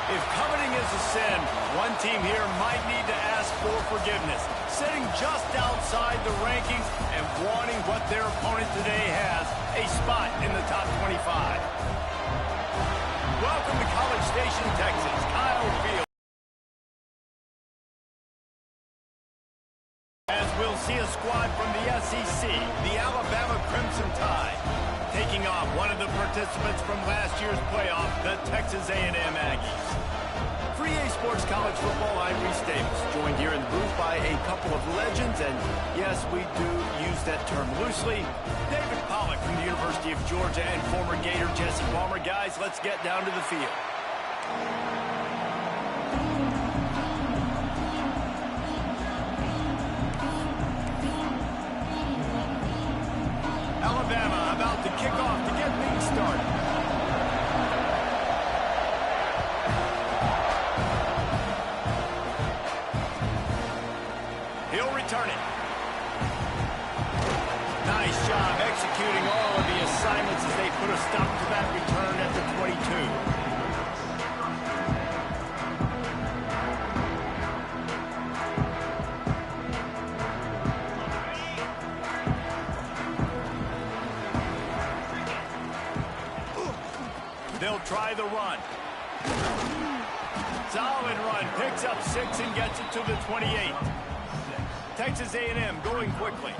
If coveting is a sin, one team here might need to ask for forgiveness, sitting just outside the rankings and wanting what their opponent today has, a spot in the top 25. Welcome to College Station, Texas. Kyle Field. As we'll see a squad from the SEC, the Alabama Crimson Tide, taking on one of the participants from last year's playoff, the Texas A&M Aggies. For EA Sports College Football, I'm Reese Davis, joined here in the booth by a couple of legends, and yes, we do use that term loosely. David Pollack from the University of Georgia and former Gator Jesse Palmer. Guys, let's get down to the field. Alabama about to kick off to get things started. He'll return it. Nice job executing all of the assignments as they put a stop to that return at the 22. They'll try the run. Solid run. Picks up 6 and gets it to the 28. Texas A&M going quickly.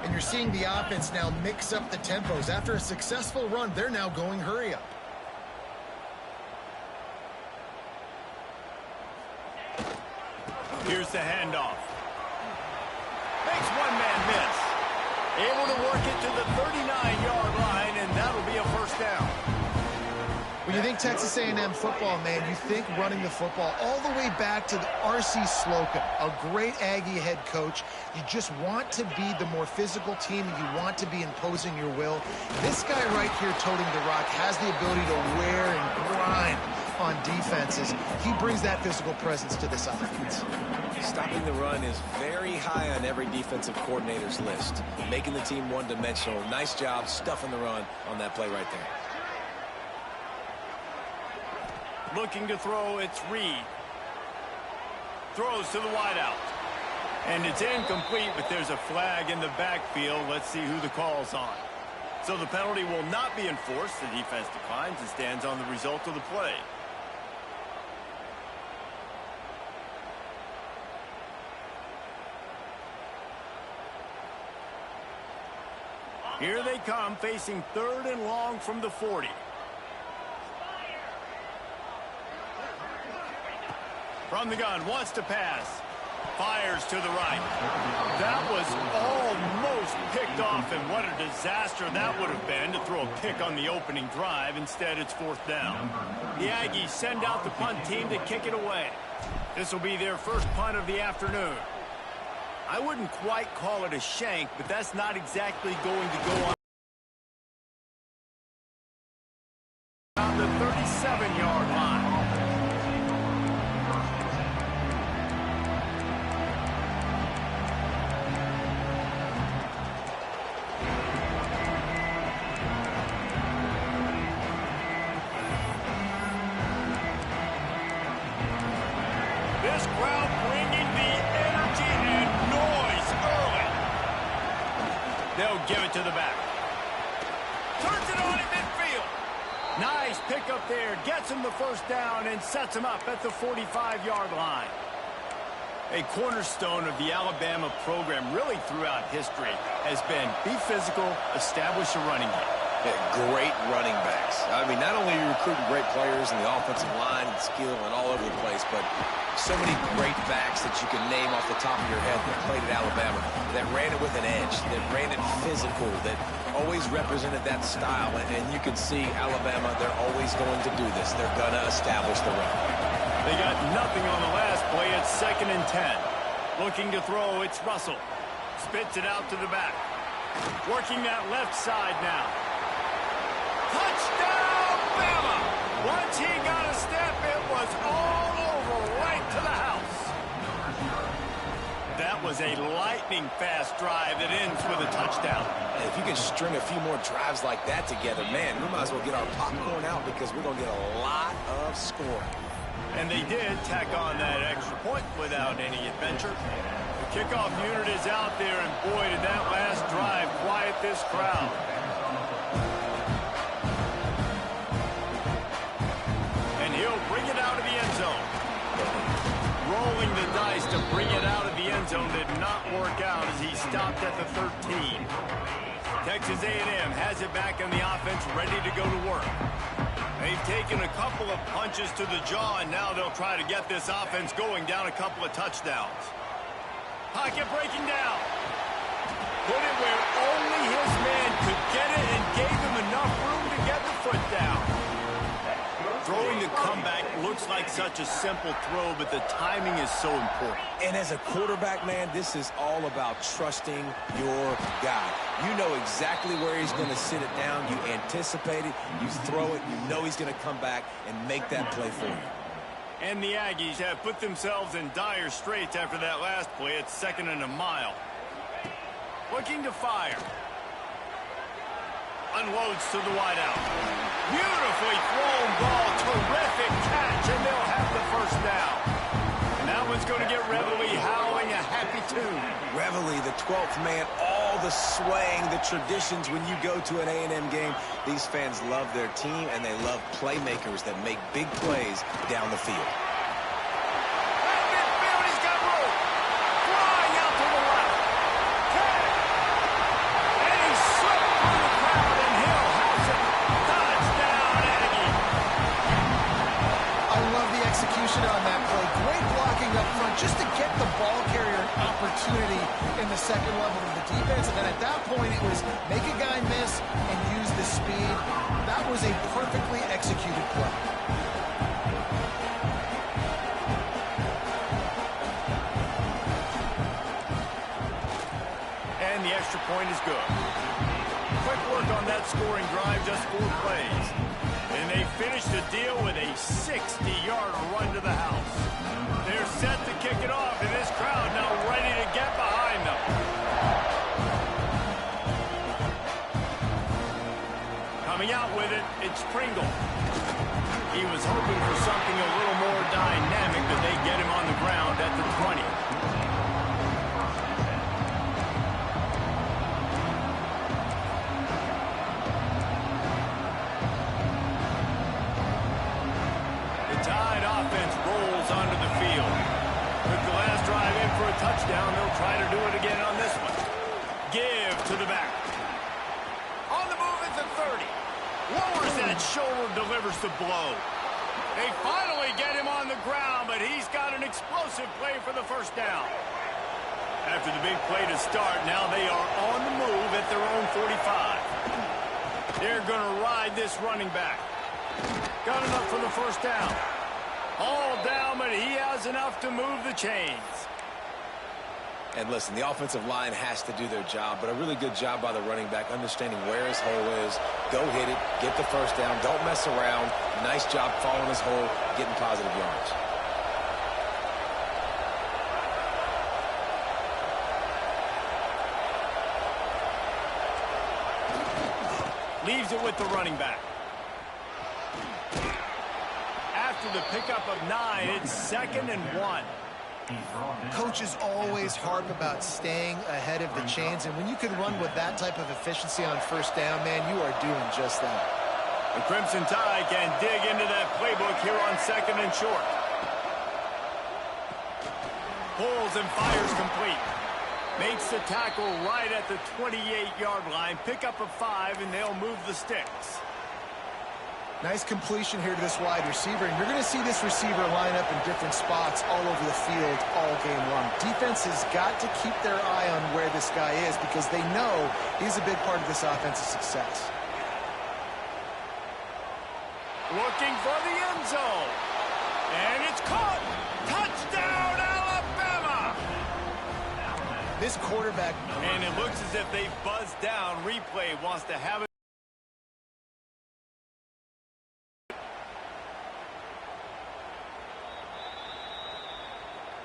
And you're seeing the offense now mix up the tempos. After a successful run, they're now going hurry up. Here's the handoff. Makes one man miss. Able to work it to the 39-yard line, and that'll be a first down. When you think Texas A&M football, man, you think running the football all the way back to the R.C. Slocum, a great Aggie head coach. You just want to be the more physical team, and you want to be imposing your will. This guy right here toting the rock has the ability to wear and grind on defenses. He brings that physical presence to this offense. Stopping the run is very high on every defensive coordinator's list. Making the team one-dimensional. Nice job stuffing the run on that play right there. Looking to throw, it's Reed. Throws to the wideout. And it's incomplete, but there's a flag in the backfield. Let's see who the call's on. So the penalty will not be enforced. The defense declines and stands on the result of the play. Here they come, facing 3rd and long from the 40. From the gun, wants to pass. Fires to the right. That was almost picked off, and what a disaster that would have been to throw a pick on the opening drive. Instead, it's 4th down. The Aggies send out the punt team to kick it away. This will be their first punt of the afternoon. I wouldn't quite call it a shank, but that's not exactly going to go on the 37-yard line. This crowd bringing the energy and noise early. They'll give it to the back. Turns it on in midfield. Nice pickup there. Gets him the first down and sets him up at the 45-yard line. A cornerstone of the Alabama program really throughout history has been be physical, establish a running game. Yeah, great running backs. I mean, not only are you recruiting great players in the offensive line and skill and all over the place, but so many great backs that you can name off the top of your head that played at Alabama, that ran it with an edge, that ran it physical, that always represented that style. And you can see Alabama, they're always going to do this. They're going to establish the run. They got nothing on the last play. It's 2nd and 10. Looking to throw, it's Russell. Spits it out to the back. Working that left side now. Touchdown, Bama! Once he got a step, it was all over right to the house. That was a lightning-fast drive that ends with a touchdown. And if you can string a few more drives like that together, man, we might as well get our popcorn out because we're going to get a lot of scoring. And they did tack on that extra point without any adventure. The kickoff unit is out there, and boy, did that last drive quiet this crowd. And he'll bring it out of the end zone. Rolling the dice to bring it out of the end zone did not work out as he stopped at the 13. Texas A&M has it back in the offense, ready to go to work. They've taken a couple of punches to the jaw, and now they'll try to get this offense going down a couple of touchdowns. Pocket breaking down. Put it where only his man could get it and gave him enough room to get the foot down. Throwing the comeback looks like such a simple throw, but the timing is so important. And as a quarterback, man, this is all about trusting your guy. You know exactly where he's going to sit it down. You anticipate it. You throw it. You know he's going to come back and make that play for you. And the Aggies have put themselves in dire straits after that last play. It's 2nd and a mile. Looking to fire. Unloads to the wideout. Beautifully thrown ball. Terrific catch, and they'll have the first down. And that one's going to get Reveille howling a happy tune. Reveille, the 12th man, all the swaying, the traditions when you go to an A&M game. These fans love their team, and they love playmakers that make big plays down the field. At midfield, he's got room. Flying out to the left. And he slipped through the crowd, and Hill has it. Touchdown, Aggie. I love the execution on that play. Great blocking up front just to get the ball carrier an opportunity in the second level of the defense. And then at that point, it was make a guy miss and use the speed. That was a perfectly executed play. And the extra point is good. Quick work on that scoring drive, just 4 plays. And they finish the deal with a 60-yard run to the house. They're set to kick it off, and this crowd now ready to get behind them. Coming out with it, it's Pringle. He was hoping for something a little more dynamic, but they get him on the ground at the 20. Touchdown, they'll try to do it again on this one. Give to the back. On the move at the 30. Lowers that shoulder, delivers the blow. They finally get him on the ground, but he's got an explosive play for the first down. After the big play to start, now they are on the move at their own 45. They're going to ride this running back. Got enough for the first down. All down, but he has enough to move the chains. And listen, the offensive line has to do their job, but a really good job by the running back, understanding where his hole is. Go hit it, get the first down, don't mess around. Nice job following his hole, getting positive yards. Leaves it with the running back. After the pickup of 9, it's 2nd and 1. Coaches always harp about staying ahead of the chains, and when you can run with that type of efficiency on first down, man, you are doing just that. The Crimson Tide can dig into that playbook here on 2nd and short. Pulls and fires complete. Makes the tackle right at the 28-yard line. Pick up a 5, and they'll move the sticks. Nice completion here to this wide receiver, and you're going to see this receiver line up in different spots all over the field all game long. Defense has got to keep their eye on where this guy is because they know he's a big part of this offensive success. Looking for the end zone. And it's caught. Touchdown, Alabama! This quarterback... And it looks as if they buzzed down. Replay wants to have it.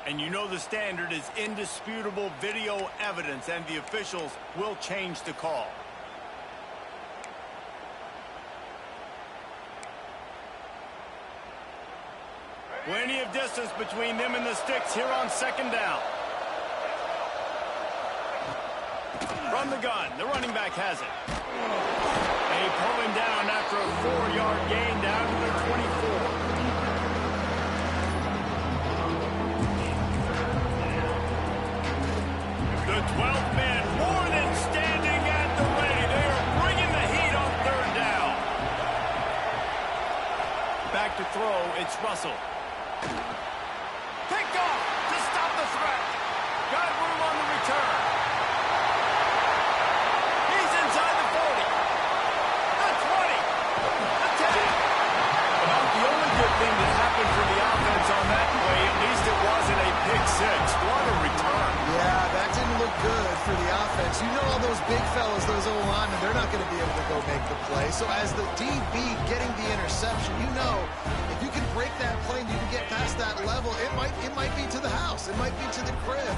And you know the standard is indisputable video evidence, and the officials will change the call. When of distance between them and the sticks here on second down. From the gun, the running back has it. They pull him down after a 4-yard gain down to the 24. The 12th man more than standing at the ready. They are bringing the heat on third down. Back to throw, it's Russell. Picked off to stop the threat. Got room on the return. He's inside the 40. The 20. The 10. About the only good thing that happened for the offense on that play, at least it wasn't a pick six. What a return. Yeah, that didn't look good for the offense. You know all those big fellas, those O-linemen, they're not going to be able to go make the play. So as the DB getting the interception, you know if you can break that play and you can get past that level, it might be to the house. It might be to the crib.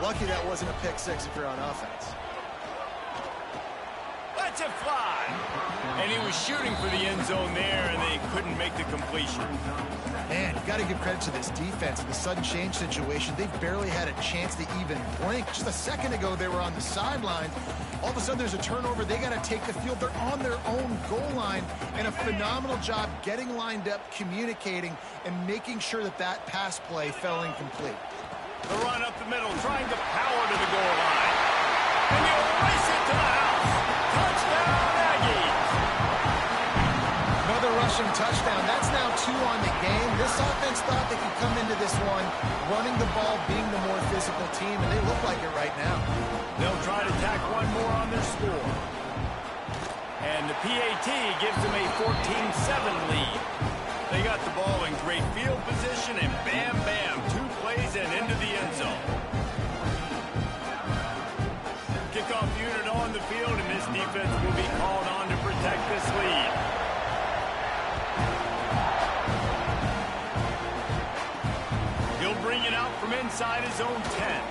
Lucky that wasn't a pick six if you're on offense. Let's it fly. And he was shooting for the end zone there, and they couldn't make the completion. Man, you got to give credit to this defense. In the sudden change situation, they barely had a chance to even blink. Just a second ago, they were on the sideline. All of a sudden, there's a turnover. They got to take the field. They're on their own goal line, and a phenomenal job getting lined up, communicating, and making sure that that pass play fell incomplete. The run up the middle, trying to power to the goal line. And he'll race it to the house. Touchdown, Aggies. Another rushing touchdown. That's now 2 on the game. This offense thought they could come into this one running the ball, being the more physical team, and they look like it right now. They'll try to tack one more on their score. And the PAT gives them a 14-7 lead. They got the ball in great field position, and bam, bam, 2 plays and into the end zone. Kickoff unit on the field, and this defense will be called on to protect this lead. He'll bring it out from inside his own 10.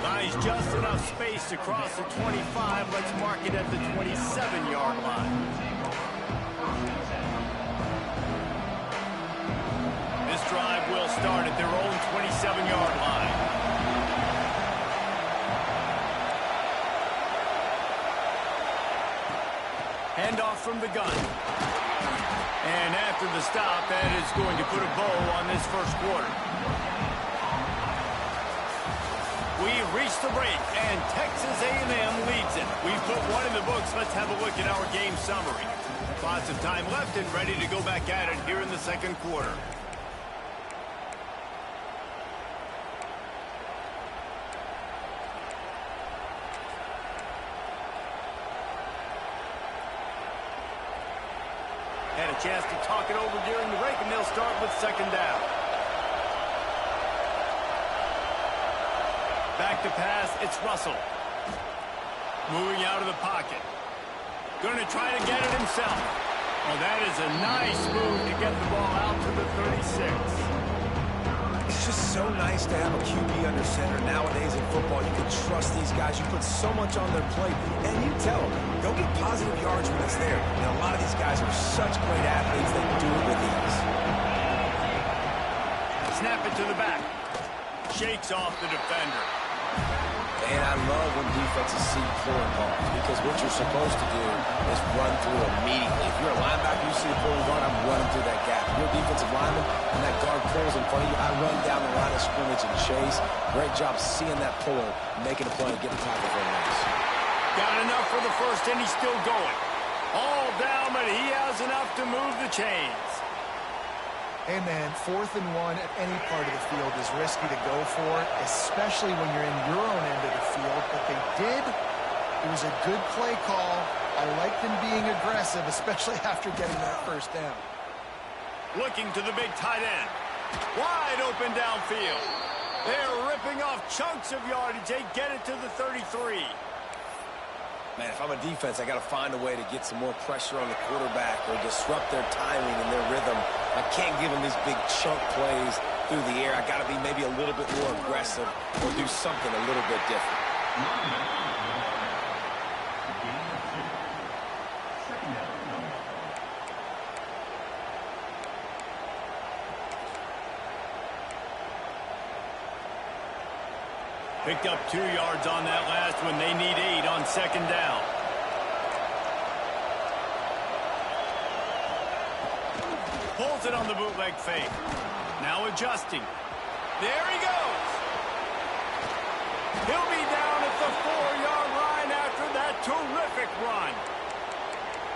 Buys just enough space to cross the 25. Let's mark it at the 27-yard line. This drive will start at their own 27-yard line. Handoff from the gun. And after the stop, that is going to put a bow on this first quarter. We've reached the break, and Texas A&M leads it. We've put one in the books. Let's have a look at our game summary. Lots of time left and ready to go back at it here in the second quarter. Had a chance to talk it over during the break, and they'll start with second down. Back to pass, it's Russell. Moving out of the pocket. Going to try to get it himself. Oh, that is a nice move to get the ball out to the 36. It's just so nice to have a QB under center. Nowadays in football, you can trust these guys. You put so much on their plate, and you tell them, go get positive yards when it's there. And a lot of these guys are such great athletes, they do it with ease. Snap it to the back. Shakes off the defender. And I love when defenses see pulling balls, because what you're supposed to do is run through immediately. If you're a linebacker, you see a pulling guard, I'm running through that gap. If you're a defensive lineman and that guard pulls in front of you, I run down the line of scrimmage and chase. Great job seeing that puller, making a play, and getting the tackle for a loss. Got enough for the first, and he's still going. All down, but he has enough to move the chains. Hey, man, 4th and 1 at any part of the field is risky to go for, especially when you're in your own end of the field. But they did. It was a good play call. I like them being aggressive, especially after getting that first down. Looking to the big tight end. Wide open downfield. They're ripping off chunks of yardage. They get it to the 33. Man, if I'm a defense, I got to find a way to get some more pressure on the quarterback or disrupt their timing and their rhythm. I can't give them these big chunk plays through the air. I got to be maybe a little bit more aggressive or do something a little bit different. Picked up 2 yards on that last one. They need 8 on second down. Pulls it on the bootleg fake. Now adjusting. There he goes. He'll be down at the 4-yard line after that terrific run.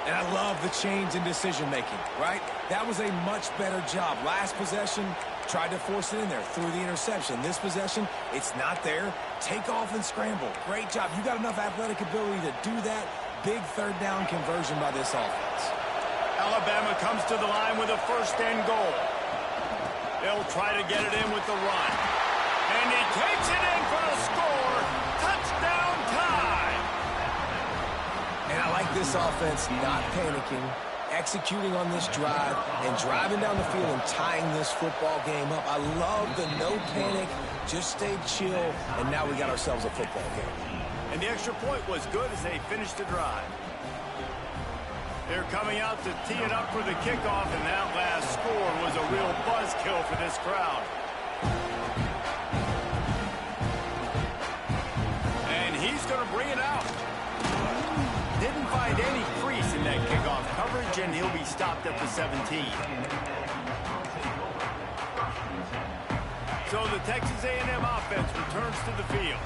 And I love the change in decision-making, right? That was a much better job. Last possession, tried to force it in there, threw the interception. This possession, it's not there. Take off and scramble. Great job. You got enough athletic ability to do that. Big third down conversion by this offense. Alabama comes to the line with a 1st and goal. They'll try to get it in with the run. And he takes it in for the score. Touchdown time. And I like this offense not panicking, executing on this drive, and driving down the field and tying this football game up. I love the no panic, just stay chill, and now we got ourselves a football game. And the extra point was good as they finished the drive. They're coming out to tee it up for the kickoff, and that last score was a real buzzkill for this crowd. And he's going to bring it out. Didn't find any crease in that kickoff coverage, and he'll be stopped at the 17. So the Texas A&M offense returns to the field.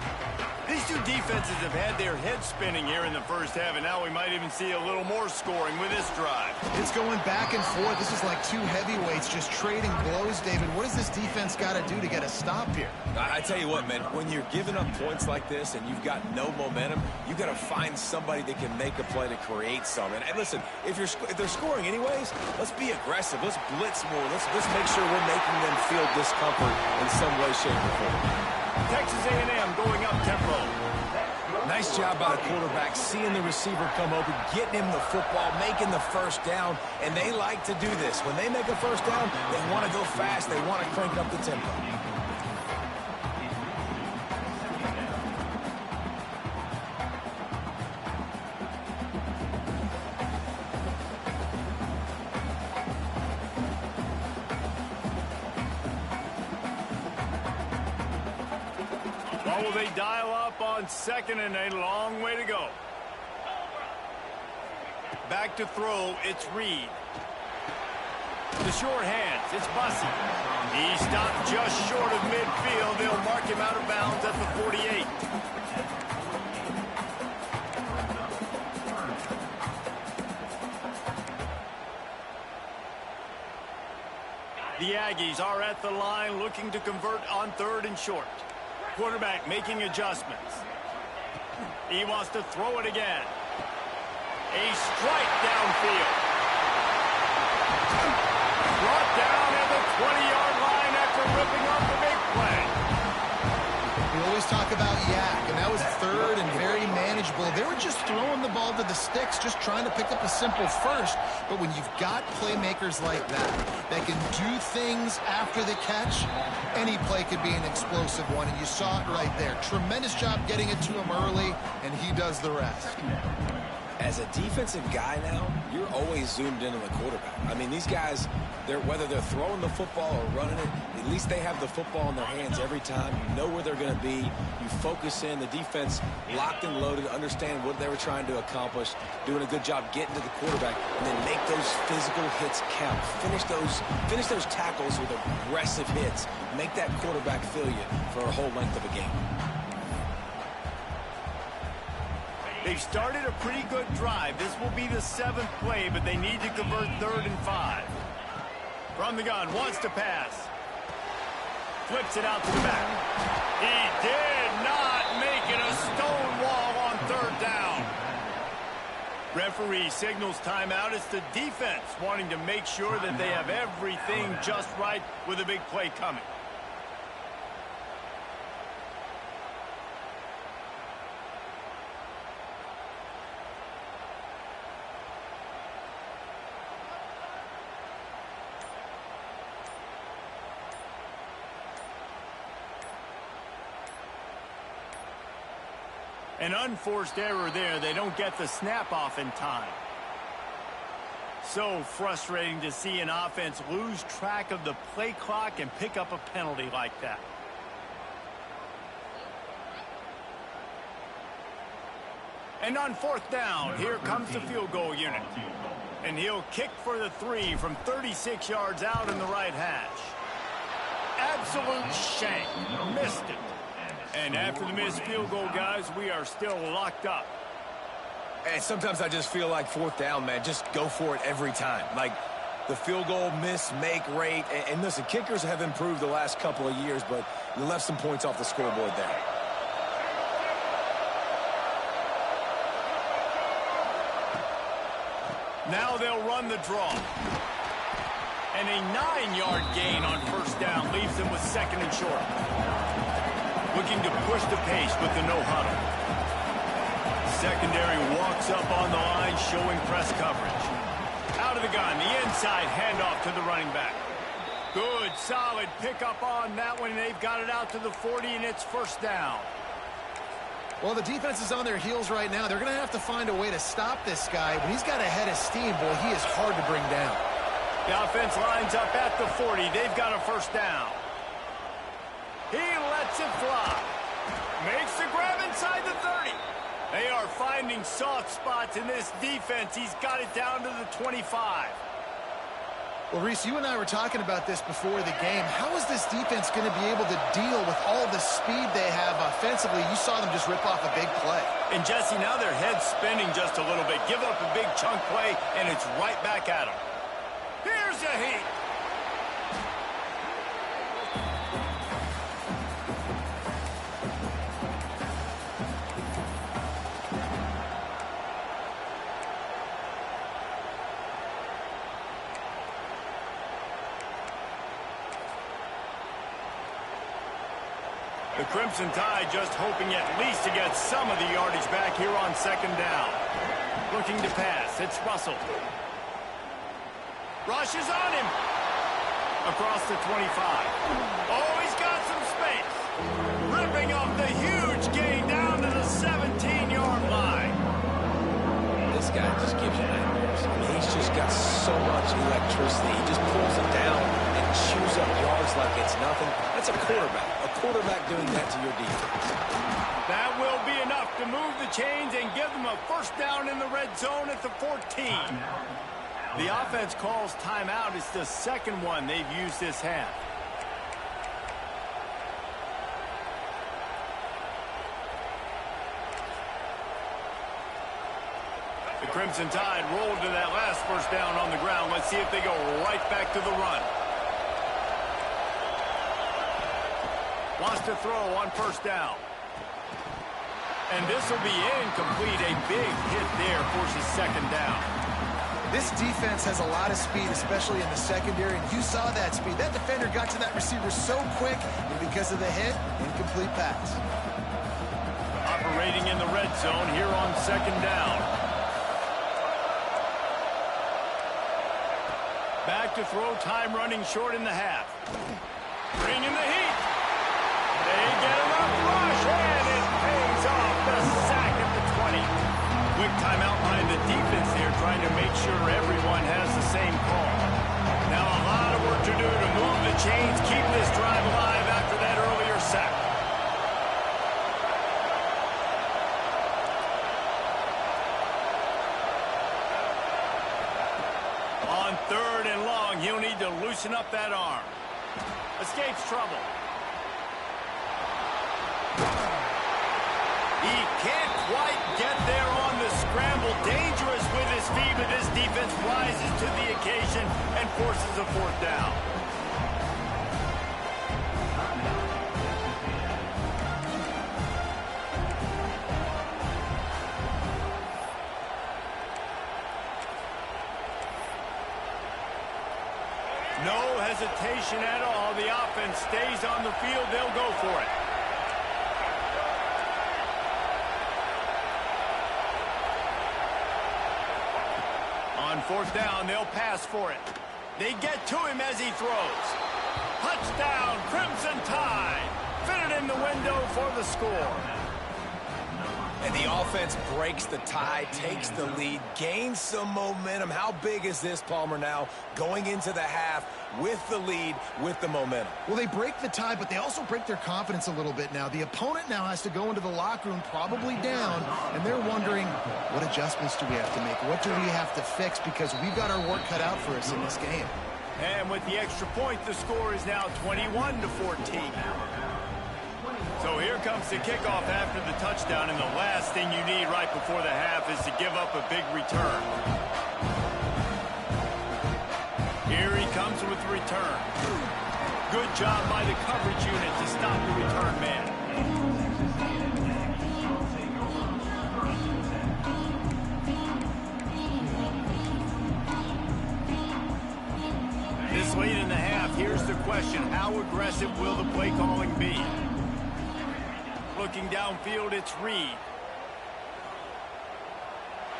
These two defenses have had their heads spinning here in the first half, and now we might even see a little more scoring with this drive. It's going back and forth. This is like two heavyweights just trading blows, David. What does this defense got to do to get a stop here? I tell you what, man, when you're giving up points like this and you've got no momentum, you got to find somebody that can make a play to create something. And listen, if they're scoring anyways, let's be aggressive. Let's blitz more. Let's make sure we're making them feel discomfort in some way, shape, or form. Texas A&M going up tempo. Nice job by the quarterback, seeing the receiver come open, getting him the football, making the 1st down, and they like to do this. When they make a 1st down, they want to go fast. They want to crank up the tempo. Or will they dial up on 2nd and a long way to go? Back to throw, it's Reed. The short hands, it's Bussey. He stopped just short of midfield. They'll mark him out of bounds at the 48. The Aggies are at the line looking to convert on 3rd and short. Quarterback making adjustments. He wants to throw it again. A strike downfield. Brought down at the 20-yard line after ripping off the big play. We always talk about yak, and that was 3rd and very manageable. They were just throwing the ball to the sticks, just trying to pick up a simple 1st. But when you've got playmakers like that can do things after the catch, any play could be an explosive one, and you saw it right there. Tremendous job getting it to him early, and he does the rest. As a defensive guy now, you're always zoomed in on the quarterback. I mean, these guys, whether they're throwing the football or running it, at least they have the football in their hands every time. You know where they're going to be. You focus in. The defense locked and loaded, understand what they were trying to accomplish, doing a good job getting to the quarterback, and then make those physical hits count. Finish those tackles with aggressive hits. Make that quarterback feel you for a whole length of a game. They've started a pretty good drive. This will be the 7th play, but they need to convert 3rd and 5. From the gun, wants to pass. Flips it out to the back. He did not make it a stone wall on 3rd down. Referee signals timeout. It's the defense wanting to make sure that they have everything just right with a big play coming. An unforced error there. They don't get the snap off in time. So frustrating to see an offense lose track of the play clock and pick up a penalty like that. And on fourth down, here comes the field goal unit. And he'll kick for the 3 from 36 yards out in the right hash. Absolute shank. Missed it. And after the missed field goal, guys, we are still locked up. And sometimes I just feel like fourth down, man, just go for it every time. Like the field goal miss-make rate. And listen, kickers have improved the last couple of years, but you left some points off the scoreboard there. Now they'll run the draw. And a 9-yard gain on first down leaves them with second and short. Looking to push the pace with the no huddle. Secondary walks up on the line, showing press coverage. Out of the gun, the inside handoff to the running back. Good, solid pickup on that one. They've got it out to the 40, and it's first down. Well, the defense is on their heels right now. They're going to have to find a way to stop this guy. When he's got a head of steam, boy, he is hard to bring down. The offense lines up at the 40. They've got a first down. He lets it fly. Makes the grab inside the 30. They are finding soft spots in this defense. He's got it down to the 25. Well, Reese, you and I were talking about this before the game. How is this defense going to be able to deal with all the speed they have offensively? You saw them just rip off a big play. And, Jesse, now their head's spinning just a little bit. Give up a big chunk play, and it's right back at them. Here's the heat. The Crimson Tide just hoping at least to get some of the yardage back here on second down. Looking to pass. It's Russell. Rushes on him. Across the 25. Oh, he's got some space. Ripping off the huge gain down to the 17-yard line. This guy just gives you nightmares. I mean, he's just got so much electricity. He just pulls it down and chews up yards like it's nothing. That's a quarterback. A quarterback doing that to your defense. That will be enough to move the chains and give them a first down in the red zone at the 14. The offense calls timeout. It's the second one they've used this half. The Crimson Tide rolled to that last first down on the ground. Let's see if they go right back to the run. Wants to throw on first down. And this will be incomplete. A big hit there forces second down. This defense has a lot of speed, especially in the secondary, and you saw that speed. That defender got to that receiver so quick, and because of the hit, incomplete pass. Operating in the red zone here on second down. Back to throw, time running short in the half. Bringing the heat. They get enough rush, and it pays off. The sack at the 20. Quick timeout behind the defense there, trying to make sure everyone has the same call. Now a lot of work to do to move the chains, keep this drive alive after that earlier sack. On third and long, he'll need to loosen up that arm. Escapes trouble. He can't quite get there on the scramble. Dangerous with his feet, but this defense rises to the occasion and forces a fourth down. No hesitation at all. The offense stays on the field. They'll go for it. On fourth down, they'll pass for it. They get to him as he throws. Touchdown, Crimson Tide. Fitted in the window for the score. And the offense breaks the tie, takes the lead, gains some momentum. How big is this, Palmer, now going into the half with the lead, with the momentum? Well, they break the tie, but they also break their confidence a little bit now. The opponent now has to go into the locker room probably down, and they're wondering, what adjustments do we have to make? What do we have to fix? Because we've got our work cut out for us in this game. And with the extra point, the score is now 21-14. So here comes the kickoff after the touchdown, and the last thing you need right before the half is to give up a big return. Here he comes with the return. Good job by the coverage unit to stop the return man. This late in the half, here's the question: how aggressive will the play calling be? Looking downfield, it's Reed.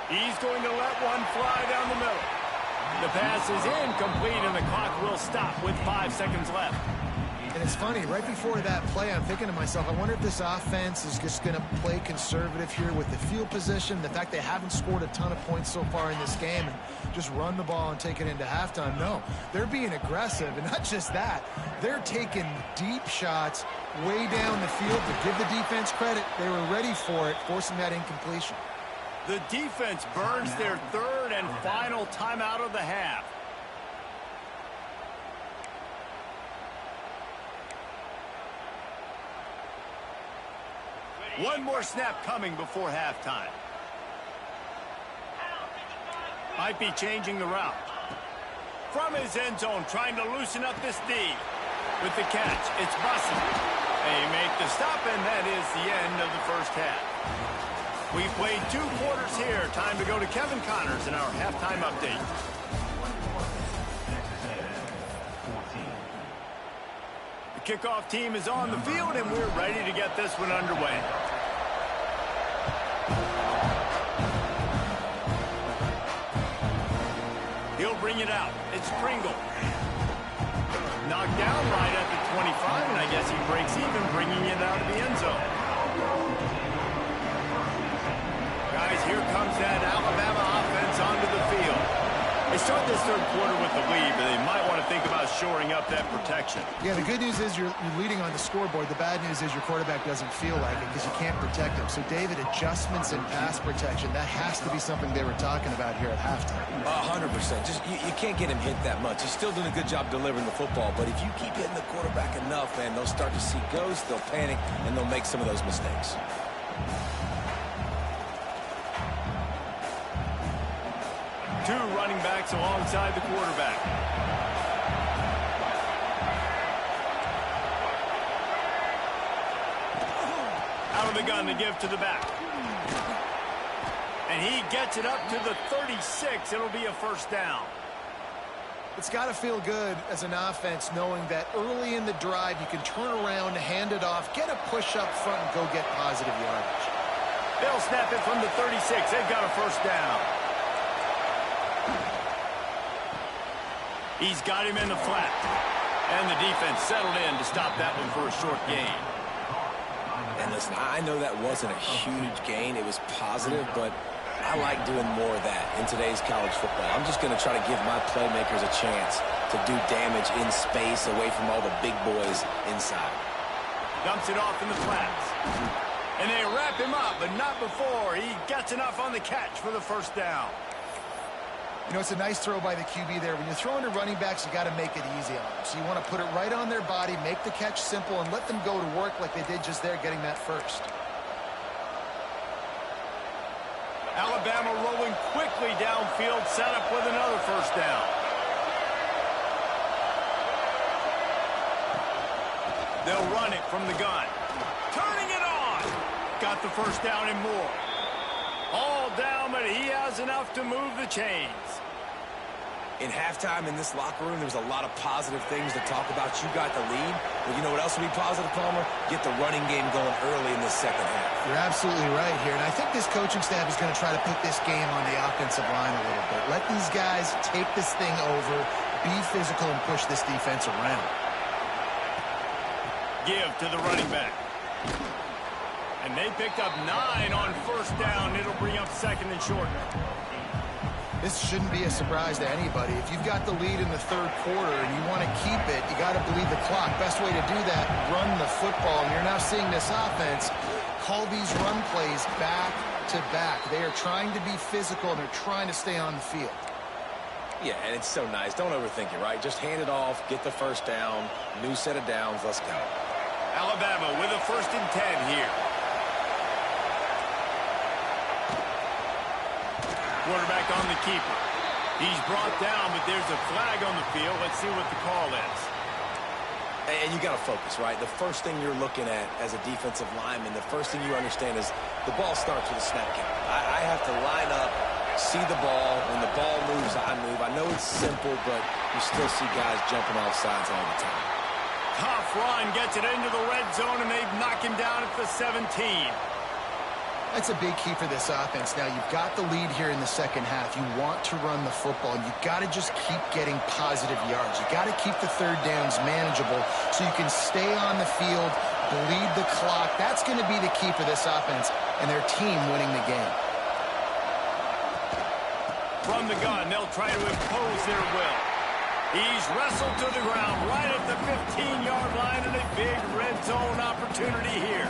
He's going to let one fly down the middle. The pass is incomplete, and the clock will stop with 5 seconds left. And it's funny, right before that play, I'm thinking to myself, I wonder if this offense is just going to play conservative here with the field position, the fact they haven't scored a ton of points so far in this game, and just run the ball and take it into halftime. No, they're being aggressive, and not just that, they're taking deep shots way down the field to give the defense credit. They were ready for it, forcing that incompletion. The defense burns their third and final timeout of the half. One more snap coming before halftime. Might be changing the route. From his end zone, trying to loosen up this D. With the catch, it's Bussey. They make the stop, and that is the end of the first half. We've played 2 quarters here. Time to go to Kevin Connors in our halftime update. The kickoff team is on the field, and we're ready to get this one underway. He'll bring it out. It's Pringle. Knocked down right at the 25, and I guess he breaks even, bringing it out of the end zone. Guys, here comes that Alabama offense onto the field. They start this third quarter with the lead, but they might want to think about shoring up that protection. Yeah, the good news is you're leading on the scoreboard. The bad news is your quarterback doesn't feel like it because you can't protect him. So, David, adjustments in pass protection, that has to be something they were talking about here at halftime. 100%. Just you can't get him hit that much. He's still doing a good job delivering the football, but if you keep hitting the quarterback enough, man, they'll start to see ghosts, they'll panic, and they'll make some of those mistakes. Two running backs alongside the quarterback. Out of the gun to give to the back. And he gets it up to the 36. It'll be a first down. It's got to feel good as an offense knowing that early in the drive you can turn around, hand it off, get a push up front, and go get positive yardage. They'll snap it from the 36. They've got a first down. He's got him in the flat. And the defense settled in to stop that one for a short gain. And listen, I know that wasn't a huge gain. It was positive, but I like doing more of that in today's college football. I'm just going to try to give my playmakers a chance to do damage in space away from all the big boys inside. Dumps it off in the flats. And they wrap him up, but not before he gets enough on the catch for the first down. You know, it's a nice throw by the QB there. When you're throwing to running backs, you got to make it easy on them. So you want to put it right on their body, make the catch simple, and let them go to work like they did just there, getting that first. Alabama rolling quickly downfield, set up with another first down. They'll run it from the gun. Turning it on. Got the first down and more. All down, but he has enough to move the chains. In halftime in this locker room, there's a lot of positive things to talk about. You got the lead, but you know what else will be positive, Palmer? Get the running game going early in the second half. You're absolutely right here, and I think this coaching staff is going to try to put this game on the offensive line a little bit. Let these guys take this thing over, be physical, and push this defense around. Give to the running back. And they picked up 9 on first down. It'll bring up second and short. This shouldn't be a surprise to anybody. If you've got the lead in the third quarter and you want to keep it, you got to bleed the clock. Best way to do that, run the football. And you're now seeing this offense call these run plays back to back. They are trying to be physical, and they're trying to stay on the field. Yeah, and it's so nice. Don't overthink it, right? Just hand it off, get the first down, new set of downs, let's go. Alabama with a 1st and 10 here. Quarterback on the keeper. He's brought down, but there's a flag on the field. Let's see what the call is. And you got to focus, right? The first thing you're looking at as a defensive lineman, the first thing you understand is the ball starts with a snap count. I have to line up, see the ball. When the ball moves, I move. I know it's simple, but you still see guys jumping off sides all the time. Tough run, gets it into the red zone, and they knock him down at the 17. That's a big key for this offense. Now, you've got the lead here in the second half. You want to run the football. You've got to just keep getting positive yards. You've got to keep the third downs manageable so you can stay on the field, bleed the clock. That's going to be the key for this offense and their team winning the game. From the gun, they'll try to impose their will. He's wrestled to the ground right at the 15-yard line, and a big red zone opportunity here.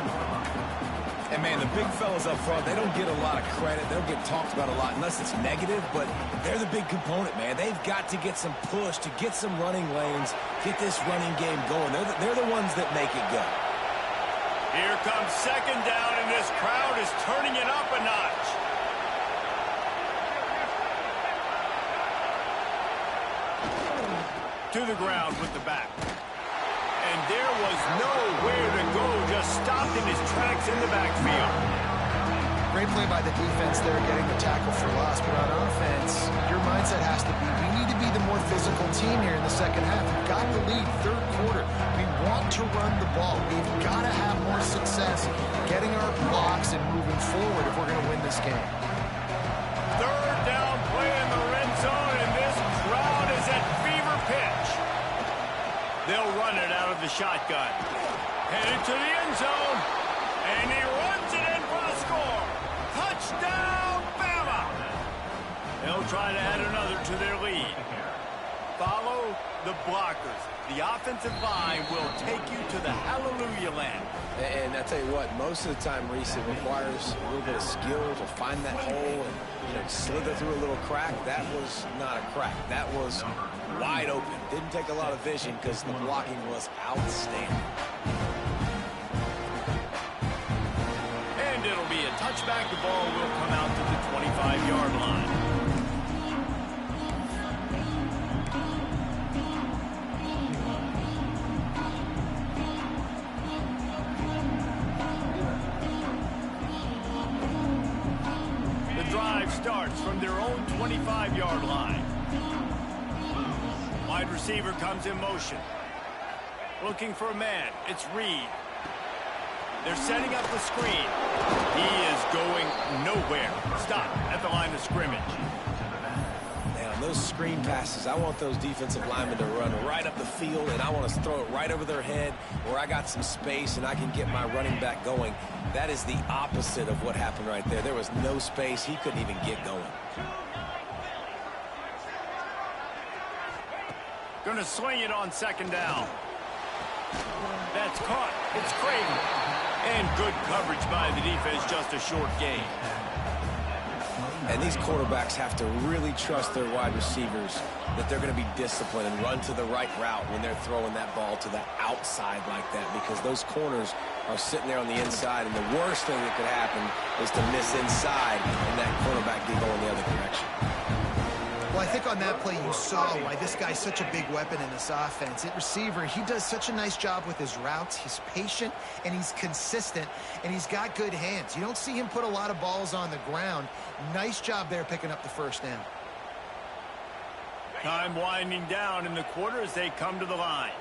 And, man, the big fellas up front, they don't get a lot of credit. They don't get talked about a lot unless it's negative, but they're the big component, man. They've got to get some push, to get some running lanes, get this running game going. They're the ones that make it go. Here comes second down, and this crowd is turning it up a notch. To the ground with the back. And there was nowhere to go, just stopped in his tracks in the backfield. Great play by the defense there, getting the tackle for loss. But on offense, your mindset has to be, we need to be the more physical team here in the second half. We've got the lead, third quarter. We want to run the ball. We've got to have more success getting our blocks and moving forward if we're going to win this game. Third down play in the red zone, and this crowd is at fever pitch. They'll run it out of the shotgun. Headed to the end zone. And he runs it in for the score. Touchdown, Bama! They'll try to add another to their lead. Follow the blockers. The offensive line will take you to the hallelujah land. And I tell you what, most of the time, Reese, it requires a little bit of skill to find that hole and, slither through a little crack. That was not a crack. That was wide open. Didn't take a lot of vision because the blocking was outstanding. And it'll be a touchback. The ball will come out to the 25-yard line. Starts from their own 25-yard line. Wide receiver comes in motion. Looking for a man. It's Reed. They're setting up the screen. He is going nowhere. Stop at the line of scrimmage. Now, on those screen passes, I want those defensive linemen to run right up the field, and I want to throw it right over their head where I got some space and I can get my running back going. That is the opposite of what happened right there. There was no space. He couldn't even get going. Going to swing it on second down. That's caught. It's Creighton. And good coverage by the defense, just a short gain. And these quarterbacks have to really trust their wide receivers that they're going to be disciplined and run to the right route when they're throwing that ball to the outside like that, because those corners are sitting there on the inside, and the worst thing that could happen is to miss inside and that quarterback be going the other direction. Well, I think on that play you saw why this guy's such a big weapon in this offense. At receiver, he does such a nice job with his routes. He's patient, and he's consistent, and he's got good hands. You don't see him put a lot of balls on the ground. Nice job there picking up the first down. Time winding down in the quarter as they come to the line.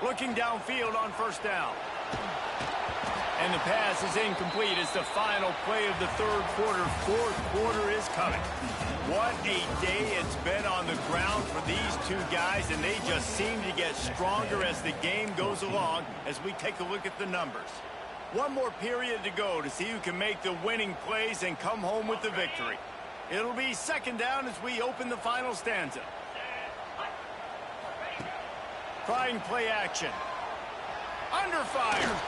Looking downfield on first down. And the pass is incomplete. It's the final play of the third quarter. Fourth quarter is coming. What a day it's been on the ground for these two guys, and they just seem to get stronger as the game goes along as we take a look at the numbers. One more period to go to see who can make the winning plays and come home with the victory. It'll be second down as we open the final stanza. Trying play action. Under fire.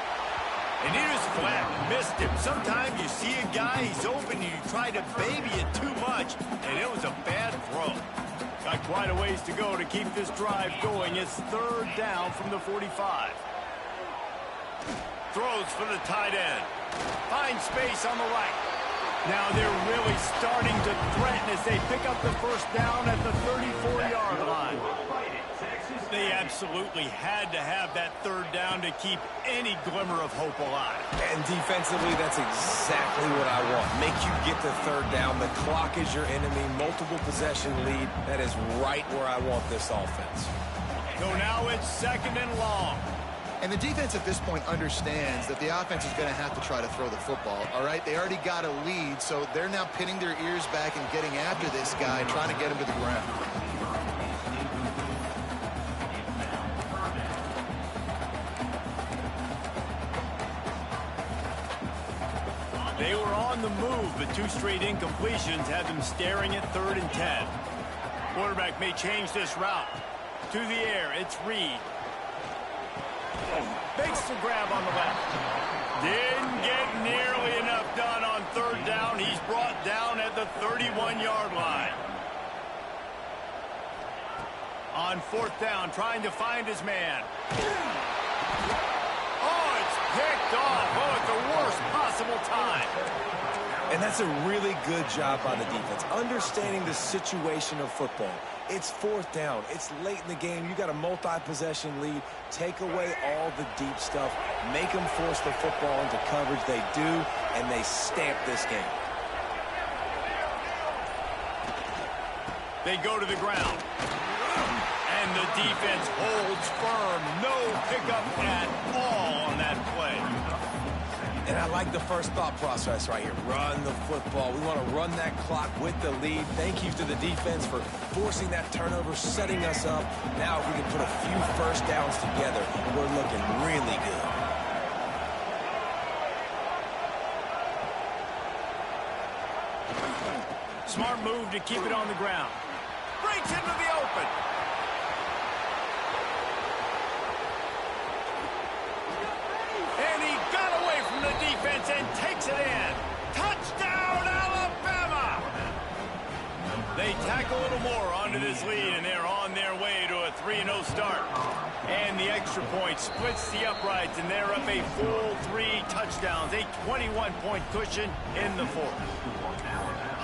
And he was flat, missed him. Sometimes you see a guy, he's open, and you try to baby it too much, and it was a bad throw. Got quite a ways to go to keep this drive going. It's third down from the 45. Throws for the tight end. Finds space on the right. Now they're really starting to threaten as they pick up the first down at the 34-yard line. They absolutely had to have that third down to keep any glimmer of hope alive. And defensively, that's exactly what I want. Make you get the third down. The clock is your enemy. Multiple possession lead. That is right where I want this offense. So now it's second and long. And the defense at this point understands that the offense is going to have to try to throw the football, all right? They already got a lead, so they're now pinning their ears back and getting after this guy, trying to get him to the ground. They were on the move, but two straight incompletions had them staring at 3rd and 10. Quarterback may change this route. To the air, it's Reed. Makes the grab on the left. Didn't get nearly enough done on third down. He's brought down at the 31-yard line. On fourth down, trying to find his man. Oh, it's picked off. Oh, at the worst possible time. And that's a really good job by the defense, understanding the situation of football. It's fourth down. It's late in the game. You got a multi-possession lead. Take away all the deep stuff. Make them force the football into coverage. They do, and they stamp this game. They go to the ground. And the defense holds firm. No pickup at all on that play. And I like the first thought process right here. Run the football. We want to run that clock with the lead. Thank you to the defense for forcing that turnover, setting us up. Now if we can put a few first downs together, we're looking really good. Smart move to keep it on the ground. Breaks into the open. And he got away from the defense and takes it in. Touchdown, Alabama! They tack a little more onto this lead, and they're on their way to a 3-0 start. And the extra point splits the uprights, and they're up a full 3 touchdowns, a 21-point cushion in the fourth.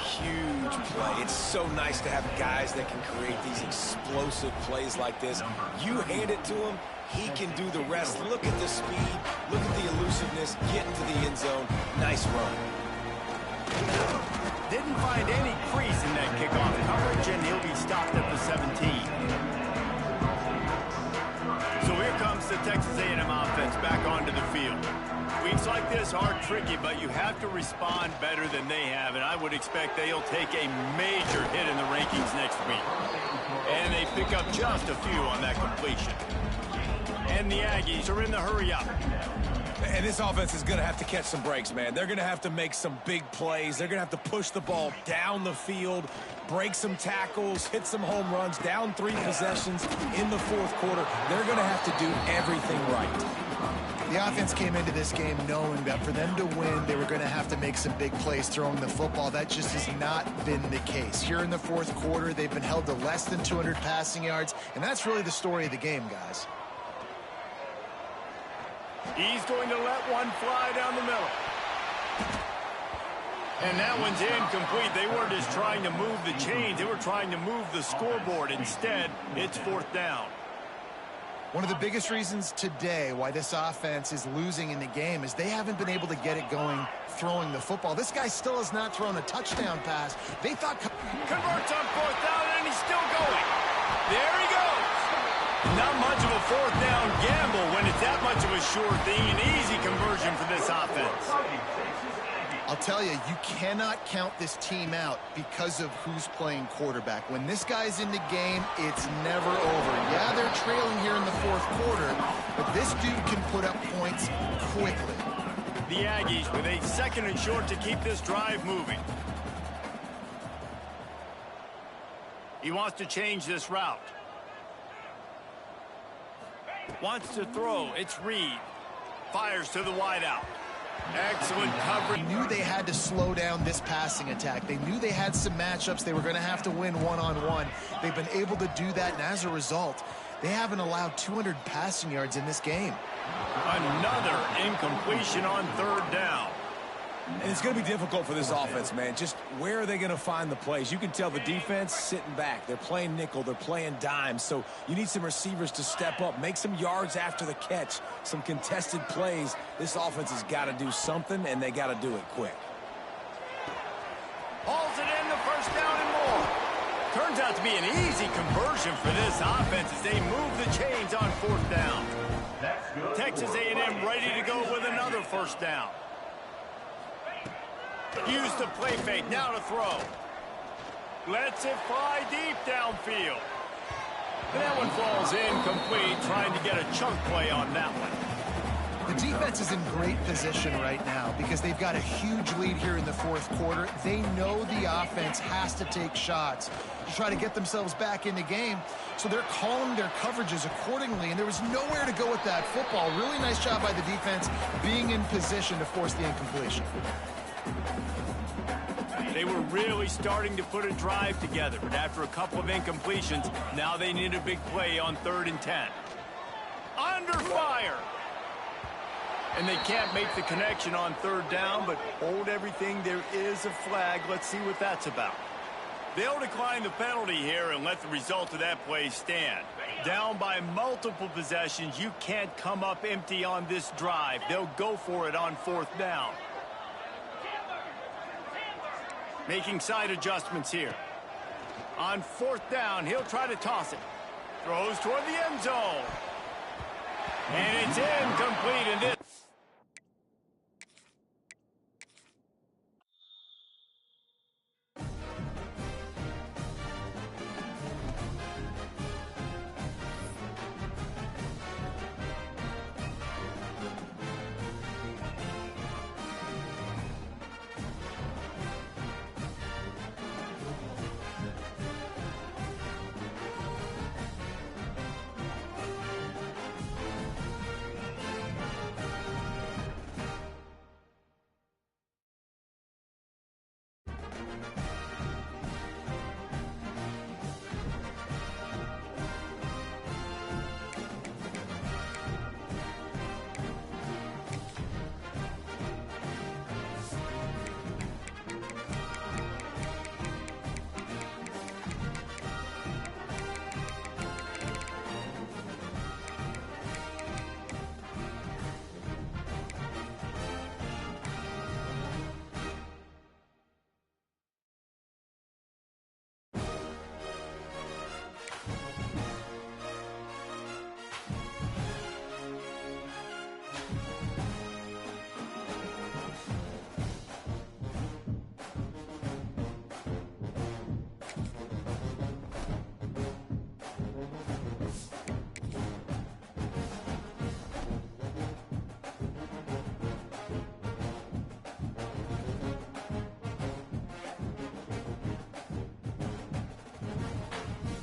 Huge play. It's so nice to have guys that can create these explosive plays like this. You hand it to him, he can do the rest. Look at the speed. Look at the elusiveness. Get into the end zone. Nice run. Didn't find any crease in that kickoff coverage, and he'll be stopped at the 17. So here comes the Texas A&M offense back onto the field. Weeks like this are tricky, but you have to respond better than they have, and I would expect they'll take a major hit in the rankings next week. And they pick up just a few on that completion. And the Aggies are in the hurry-up. And this offense is going to have to catch some breaks, man. They're going to have to make some big plays. They're going to have to push the ball down the field, break some tackles, hit some home runs, down 3 possessions in the fourth quarter. They're going to have to do everything right. The offense came into this game knowing that for them to win, they were going to have to make some big plays throwing the football. That just has not been the case. Here in the fourth quarter, they've been held to less than 200 passing yards, and that's really the story of the game, guys. He's going to let one fly down the middle. And that one's incomplete. They weren't just trying to move the chains. They were trying to move the scoreboard. Instead, it's fourth down. One of the biggest reasons today why this offense is losing in the game is they haven't been able to get it going throwing the football. This guy still has not thrown a touchdown pass. They thought... Converts on fourth down, and he's still going. There he goes. Not much of a fourth down gamble when it's that much of a sure thing. An easy conversion for this offense. I'll tell you, you cannot count this team out because of who's playing quarterback. When this guy's in the game, it's never over. Yeah, they're trailing here in the fourth quarter, but this dude can put up points quickly. The Aggies with a 2nd and short to keep this drive moving. He wants to change this route. Wants to throw. It's Reed. Fires to the wideout. Excellent coverage. They knew they had to slow down this passing attack. They knew they had some matchups they were going to have to win one-on-one. They've been able to do that, and as a result, they haven't allowed 200 passing yards in this game. Another incompletion on 3rd down. And it's going to be difficult for this offense, man. Just where are they going to find the plays? You can tell the defense sitting back. They're playing nickel. They're playing dime. So you need some receivers to step up, make some yards after the catch, some contested plays. This offense has got to do something, and they got to do it quick. Hauls it in, the 1st down and more. Turns out to be an easy conversion for this offense as they move the chains on 4th down. Texas A&M ready to go with another 1st down. Use the play fake, now to throw. Lets it fly deep downfield. And that one falls incomplete, trying to get a chunk play on that one. The defense is in great position right now because they've got a huge lead here in the 4th quarter. They know the offense has to take shots to try to get themselves back in the game, so they're calling their coverages accordingly, and there was nowhere to go with that football. Really nice job by the defense being in position to force the incompletion. They were really starting to put a drive together, but after a couple of incompletions, now they need a big play on 3rd and 10. Under fire! And they can't make the connection on 3rd down, but hold everything. There is a flag. Let's see what that's about. They'll decline the penalty here and let the result of that play stand. Down by multiple possessions, you can't come up empty on this drive. They'll go for it on 4th down. Making side adjustments here. On 4th down, he'll try to toss it. Throws toward the end zone. And it's incomplete, and this